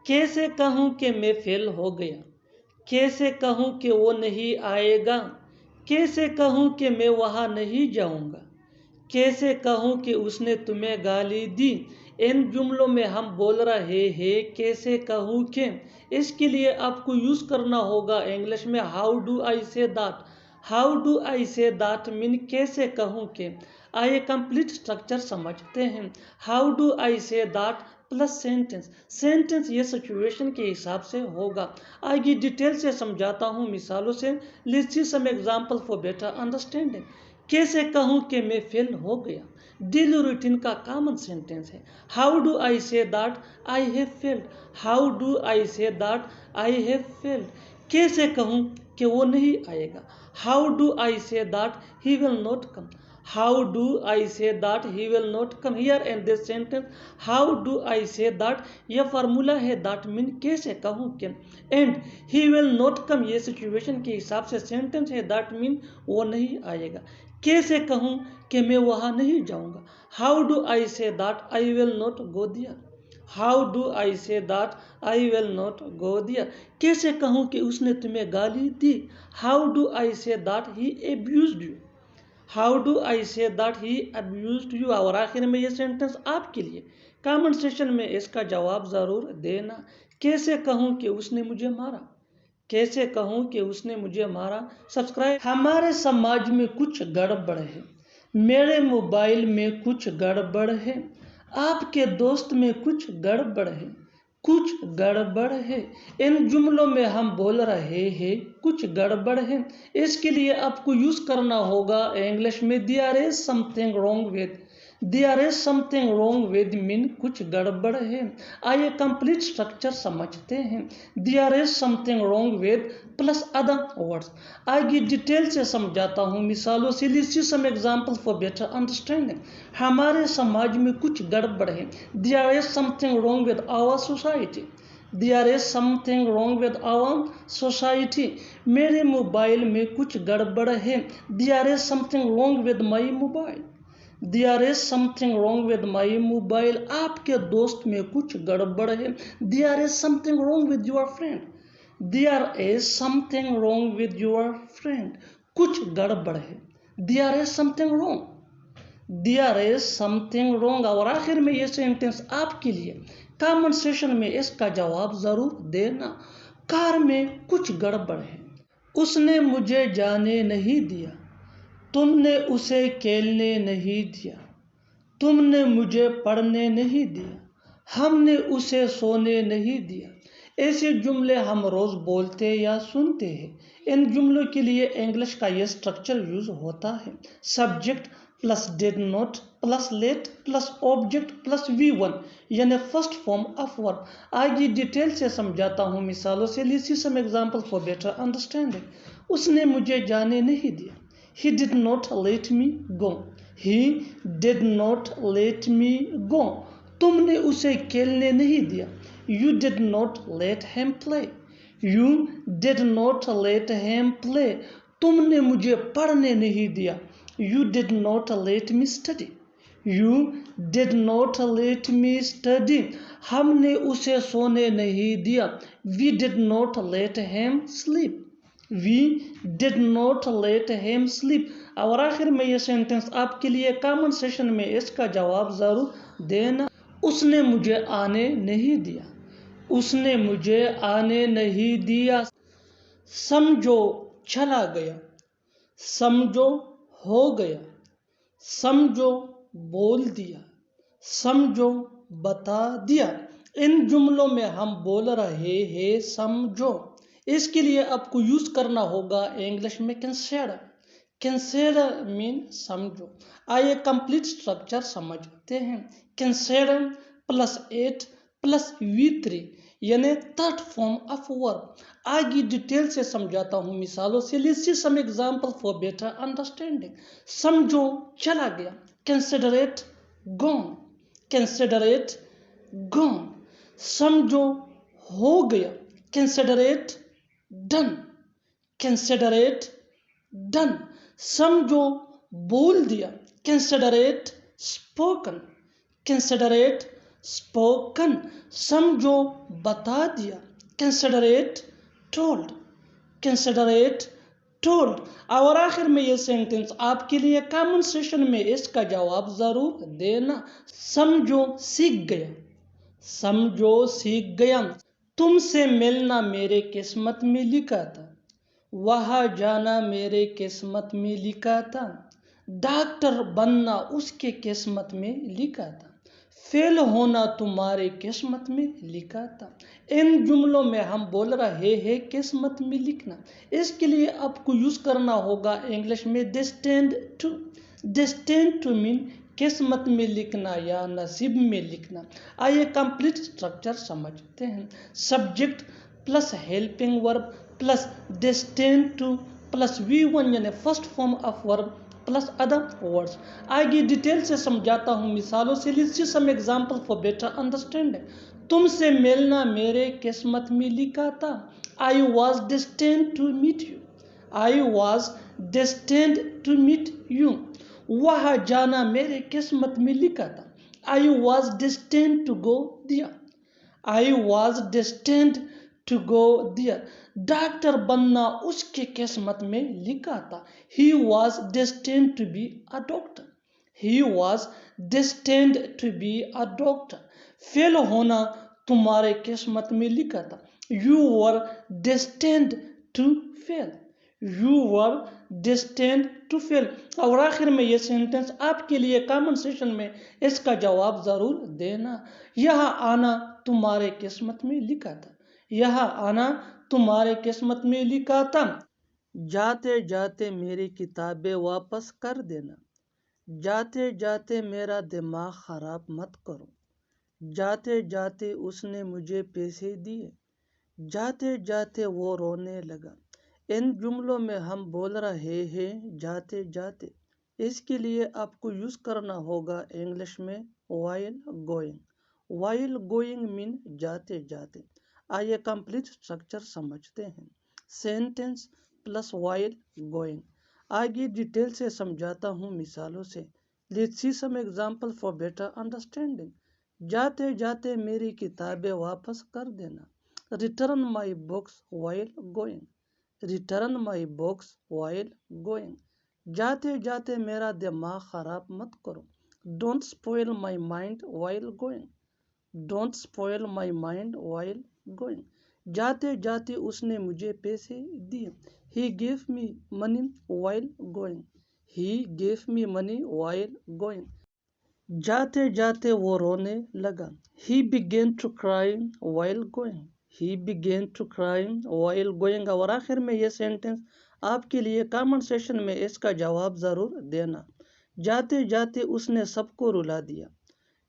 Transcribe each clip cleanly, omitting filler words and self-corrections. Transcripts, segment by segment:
कैसे कहूँ कि मैं फेल हो गया, कैसे कहूँ कि वो नहीं आएगा, कैसे कहूँ कि मैं वहाँ नहीं जाऊँगा, कैसे कहूँ कि उसने तुम्हें गाली दी। इन जुमलों में हम बोल रहे हैं कैसे कहूँ कि, इसके लिए आपको यूज़ करना होगा इंग्लिश में how do I say that. How do I say that mean कैसे कहूँ कि। आइए कंप्लीट स्ट्रक्चर समझते हैं। How do I say that plus sentence. Sentence ये सिचुएशन के हिसाब से होगा। आगे डिटेल से समझाता हूँ मिसालों से। Let's see some example for better understanding. कैसे कहूँ कि मैं फेल हो गया डेली रूटीन का कॉमन सेंटेंस है। How do I say that I have failed. How do I say that I have failed. कैसे कहूँ कि वो नहीं आएगा। How do I say that he will not come. How do I say that he will not come. Here in this sentence how do I say that यह formula है that mean कैसे कहूँ कि, and he will not come ये situation के हिसाब से sentence है दैट मीन वो नहीं आएगा। कैसे कहूँ कि मैं वहाँ नहीं जाऊँगा। How do I say that I will not go there. How do I say that I will not go there. कैसे कहूँ कि उसने तुम्हें गाली दी। How do I say that he abused you. How do I say that he abused you. और आखिर में ये सेंटेंस आपके लिए। कमेंट सेक्शन में इसका जवाब ज़रूर देना। कैसे कहूँ कि उसने मुझे मारा। कैसे कहूँ कि उसने मुझे मारा। सब्सक्राइब। हमारे समाज में कुछ गड़बड़ है, मेरे मोबाइल में कुछ गड़बड़ है, आपके दोस्त में कुछ गड़बड़ है, कुछ गड़बड़ है। इन जुमलों में हम बोल रहे हैं कुछ गड़बड़ है। इसके लिए आपको यूज करना होगा इंग्लिश में there is something wrong with. There is something wrong with mean कुछ गड़बड़ है। आइए कंप्लीट स्ट्रक्चर समझते हैं। There is something wrong with plus other words. आगे डिटेल से समझाता हूँ मिसालों से। Let's see some example for better understanding. हमारे समाज में कुछ गड़बड़ है। There is something wrong with our society. There is something wrong with our society. मेरे मोबाइल में कुछ गड़बड़ है। There is something wrong with my mobile. There is something wrong with my mobile. आपके दोस्त में कुछ गड़बड़ है। There is something wrong with your friend. There is something wrong with your friend. कुछ गड़बड़ है। There is something wrong. There is something wrong. और आखिर में ये सेंटेंस आपके लिए। कमेंट सेक्शन में इसका जवाब जरूर देना। कार में कुछ गड़बड़ है। उसने मुझे जाने नहीं दिया। तुमने उसे खेलने नहीं दिया। तुमने मुझे पढ़ने नहीं दिया। हमने उसे सोने नहीं दिया। ऐसे जुमले हम रोज बोलते या सुनते हैं। इन जुमलों के लिए इंग्लिश का ये स्ट्रक्चर यूज होता है। Subject plus did not plus let plus object plus V1 यानी फर्स्ट फॉर्म ऑफ वर्ब। आगे डिटेल से समझाता हूँ मिसालों से। Let's see some example for better understanding. उसने मुझे जाने नहीं दिया। He did not let me go. He did not let me go. तुमने उसे खेलने नहीं दिया। You did not let him play. You did not let him play. तुमने मुझे पढ़ने नहीं दिया। You did not let me study. You did not let me study. हमने उसे सोने नहीं दिया। We did not let him sleep. We did not let him sleep. और आखिर में ये सेंटेंस आपके लिए। कमेंट सेक्शन में इसका जवाब जरूर देना। उसने मुझे आने नहीं दिया। उसने मुझे आने नहीं दिया। समझो चला गया। समझो हो गया। समझो बोल दिया। समझो बता दिया। इन जुमलों में हम बोल रहे हैं समझो। इसके लिए आपको यूज करना होगा इंग्लिश में कंसीडर। कंसीडर मीन समझो। आइए कंप्लीट स्ट्रक्चर समझते हैं। कंसीडर प्लस 8 प्लस V3 यानी थर्ड फॉर्म ऑफ वर्ब। आगे डिटेल से समझाता हूँ मिसालों से। Let's see some example for better understanding. समझो चला गया। Consider it gone. Consider it gone. समझो हो गया। Consider it done. Consider it done. समझो बोल दिया। Consider it spoken. Consider it spoken समझो बता दिया, considerate told, considerate told। और आखिर में ये सेंटेंस आपके लिए कॉमन सेशन में इसका जवाब जरूर देना। समझो सीख गया, समझो सीख गया। तुमसे मिलना मेरे किस्मत में लिखा था, वहाँ जाना मेरे किस्मत में लिखा था। डॉक्टर बनना उसके किस्मत में लिखा था, फेल होना तुम्हारे किस्मत में लिखा था। इन जुमलों में हम बोल रहे हैं किस्मत में लिखना। इसके लिए आपको यूज करना होगा इंग्लिश में destined to। destined to mean किस्मत में लिखना या नसीब में लिखना। आइए कंप्लीट स्ट्रक्चर समझते हैं। Subject plus helping verb plus destined to plus V1 यानी first form of verb plus other words. आगे डिटेल से समझाता हूँ मिसालों से। Let's see some example for better understanding. तुमसे मिलना मेरे किस्मत में लिखा था, I was destined to meet you, I was destined to meet you. वहाँ जाना मेरे किस्मत में लिखा था, I was destined to go there, I was destined to go there. Doctor बनना उसके किस्मत में लिखा था, he was destined to be a doctor, he was destined to be a doctor. Fail होना तुम्हारे किस्मत में लिखा था, you were destined to fail, you were destined to fail. और आखिर में ये सेंटेंस आपके लिए कॉमन सेशन में इसका जवाब जरूर देना। यह आना तुम्हारे किस्मत में लिखा था, यह आना तुम्हारे किस्मत में लिखा था। जाते जाते मेरी किताबें वापस कर देना, जाते जाते मेरा दिमाग खराब मत करो, जाते जाते उसने मुझे पैसे दिए, जाते जाते वो रोने लगा। इन जुमलों में हम बोल रहे हैं जाते जाते। इसके लिए आपको यूज करना होगा इंग्लिश में while going। while going mean जाते जाते। आइए कंप्लीट स्ट्रक्चर समझते हैं। Sentence plus while going। आगे डिटेल से समझाता हूँ मिसालों से। Let's see some example for better understanding. जाते जाते मेरी किताबें वापस कर देना, return my books while going, return my books while going। जाते जाते मेरा दिमाग खराब मत करो, don't spoil my mind while going, don't spoil my mind while going। जाते जाते उसने मुझे पैसे दिए, he gave me money while going, he gave me money while going। जाते जाते वो रोने लगा, he began to cry while going, he began to cry while going। और आखिर में ये सेंटेंस आपके लिए कॉमन सेशन में इसका जवाब जरूर देना। जाते जाते उसने सबको रुला दिया,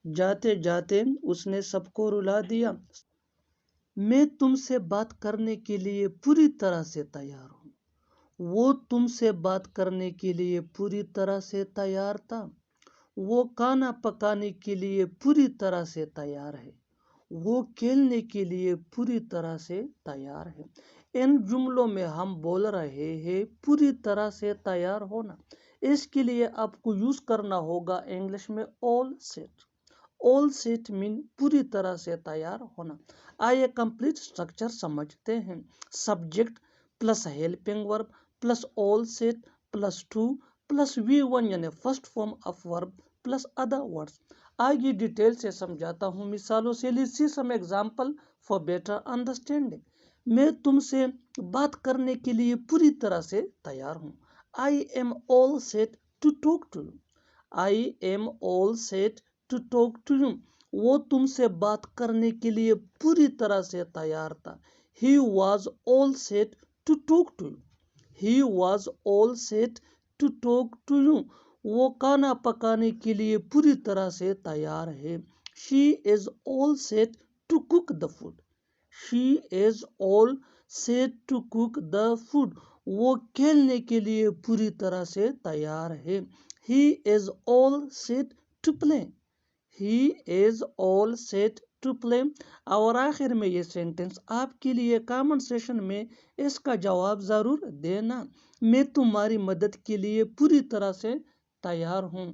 जाते जाते उसने सबको रुला दिया। मैं तुमसे बात करने के लिए पूरी तरह से तैयार हूँ, वो तुमसे बात करने के लिए पूरी तरह से तैयार था, वो खाना पकाने के लिए पूरी तरह से तैयार है, वो खेलने के लिए पूरी तरह से तैयार है। इन जुमलों में हम बोल रहे हैं पूरी तरह से तैयार होना। इसके लिए आपको यूज करना होगा इंग्लिश में all set. All set mean पूरी तरह से तैयार होना। आइए कंप्लीट स्ट्रक्चर समझते हैं। Subject plus helping verb plus all set plus to plus V1 यानी first form of verb plus other words. आगे डिटेल से समझाता हूँ मिसालों से। Let's see some example for better understanding. मैं तुमसे बात करने के लिए पूरी तरह से तैयार हूँ, I am all set to talk to you, I am all set to talk to you. वो तुमसे बात करने के लिए पूरी तरह से तैयार था, he was all set to talk to you, he was all set to talk to you. वो खाना पकाने के लिए पूरी तरह से तैयार है, she is all set to cook the food, she is all set to cook the food. वो खेलने के लिए पूरी तरह से तैयार है, he is all set to play, he is all set to play. और आखिर में ये सेंटेंस आपके लिए कॉमन सेशन में इसका जवाब जरूर देना। मैं तुम्हारी मदद के लिए पूरी तरह से तैयार हूँ,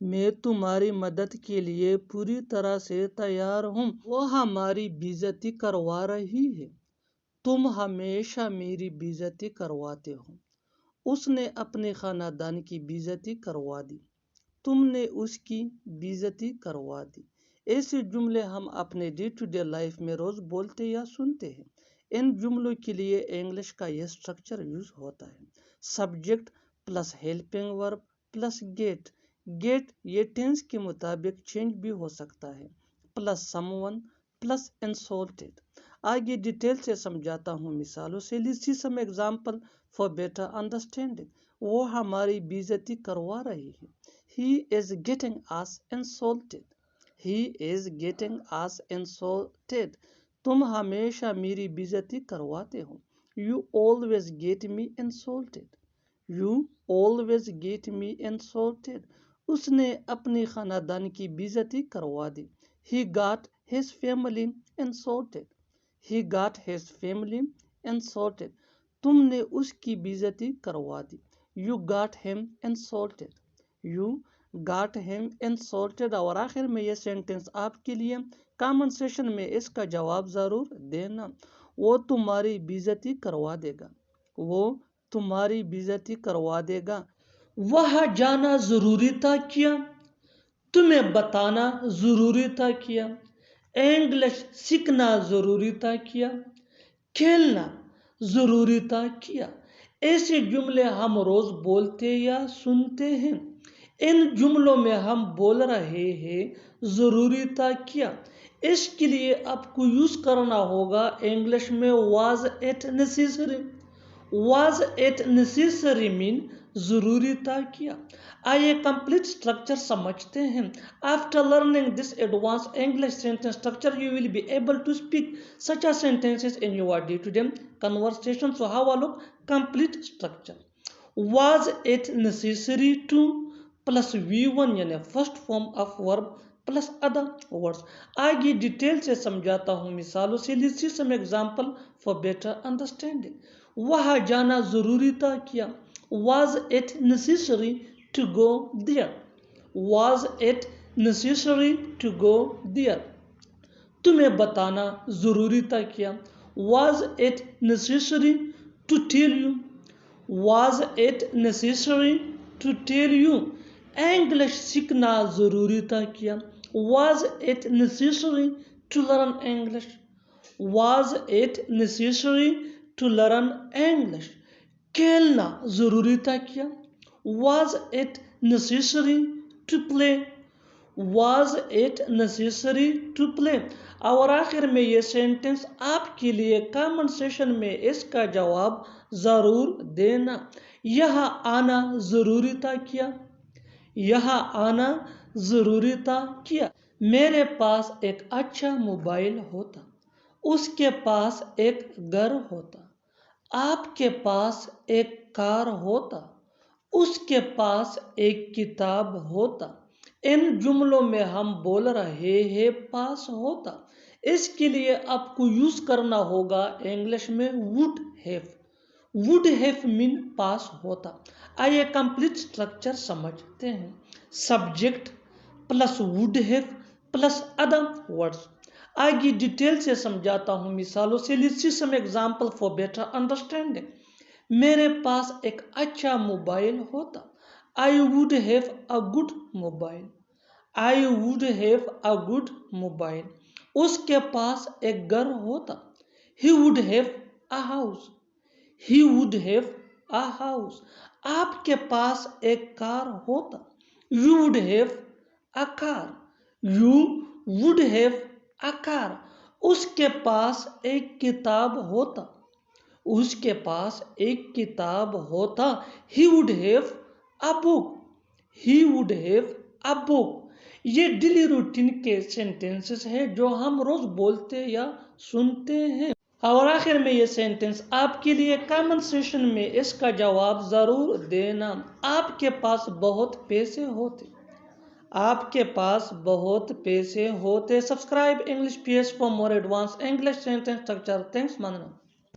میں تمہاری مدد کے لیے پوری طرح سے تیار ہوں۔ وہ ہماری بےعزتی کروا رہی ہے۔ تم ہمیشہ میری بےعزتی کرواتے ہو۔ اس نے اپنے خاندان کی بےعزتی کروا دی۔ تم نے اس کی بےعزتی کروا دی۔ ایسے جملے ہم اپنے ڈے ٹو ڈے لائف میں روز بولتے یا سنتے ہیں۔ ان جملوں کے لیے انگلش کا یہ اسٹرکچر یوز ہوتا ہے: subject plus helping verb plus get. Get یہ ٹینس کے مطابق چینج بھی ہو سکتا ہے، plus someone plus insulted. آگے ڈیٹیل سے سمجھاتا ہوں مثالوں سے۔ Let's see some example for better understanding. وہ ہماری بےعزتی کروا رہی ہے۔ He is getting us insulted. He is getting us insulted. تم ہمیشہ میری بےعزتی کرواتے ہو۔ You always get me insulted. You always get me insulted. اس نے اپنی خاندان کی بےعزتی کروا دی۔ He got his family insulted. He got his family insulted. تم نے اس کی بےعزتی کروا دی۔ You got him insulted. You got him insulted. اور آخر میں یہ سینٹنس آپ کے لیے کامن سیشن میں اس کا جواب ضرور دینا۔ وہ تمہاری بےعزتی کروا دے گا۔ وہ تمہاری بےعزتی کروا دے گا۔ وہاں جانا ضروری تھا کیا؟ تمہیں بتانا ضروری تھا کیا؟ انگلش سیکھنا ضروری تھا کیا؟ کھیلنا ضروری تھا کیا؟ ایسے جملے ہم روز بولتے یا سنتے ہیں۔ ان جملوں میں ہم بول رہے ہیں ضروری تھا کیا۔ اس کے لیے آپ کو یوز کرنا ہوگا انگلش میں was it necessary۔ was it necessary mean ضروری تھا کیا۔ آئیے کمپلیٹ اسٹرکچر سمجھتے ہیں۔ After learning this advanced English sentence structure, you will be able to speak such as sentences in your day-to-day conversation. So have a look. Complete structure. Was it necessary to plus V1 یعنی first form of verb plus other words. آگے detail سے سمجھاتا ہوں مثالوں سے۔ Let's see some example for better understanding. وہاں جانا ضروری تھا کیا؟ Was it necessary to go there? Was it necessary to go there? تمہیں بتانا ضروری تھا کیا؟ Was it necessary to tell you? Was it necessary to tell you? English سیکھنا ضروری تھا کیا؟ Was it necessary to learn English? Was it necessary to learn English? کھیلنا ضروری تھا کیا؟ Was it necessary to play? Was it necessary to play? اور آخر میں یہ سینٹنس آپ کے لیے کامن سیشن میں اس کا جواب ضرور دینا۔ یہاں آنا ضروری تھا کیا؟ یہاں آنا ضروری تھا کیا؟ میرے پاس ایک اچھا موبائل ہوتا، اس کے پاس ایک گھر ہوتا۔ آپ کے پاس ایک کار ہوتا، اس کے پاس ایک کتاب ہوتا۔ ان جملوں میں ہم بول رہے ہیں پاس ہوتا۔ اس کے لیے آپ کو یوز کرنا ہوگا انگلش میں would have۔ would have mean پاس ہوتا۔ آئیے کمپلیٹ اسٹرکچر سمجھتے ہیں۔ Subject plus would have plus other words۔ آگے ڈیٹیل سے سمجھاتا ہوں مثالوں سے۔ Let's see some example for better understanding. میرے پاس ایک اچھا موبائل ہوتا۔ I would have a good mobile. I would have a good mobile. اس کے پاس ایک گھر ہوتا۔ He would have a house. He would have a house. آپ کے پاس ایک کار ہوتا۔ You would have a car. You would have a car. اس کے پاس ایک کتاب ہوتا۔ اس کے پاس ایک کتاب ہوتا۔ He would have a book. He would have a book. یہ ڈیلی روٹین کے سینٹنسز ہیں جو ہم روز بولتے یا سنتے ہیں۔ اور آخر میں یہ سینٹنس آپ کے لیے کامن سیشن میں اس کا جواب ضرور دینا۔ آپ کے پاس بہت پیسے ہوتے۔ آپ کے پاس بہت پیسے ہوتے۔ Subscribe English PS for more advanced English sentence structure. Thanks, Manana.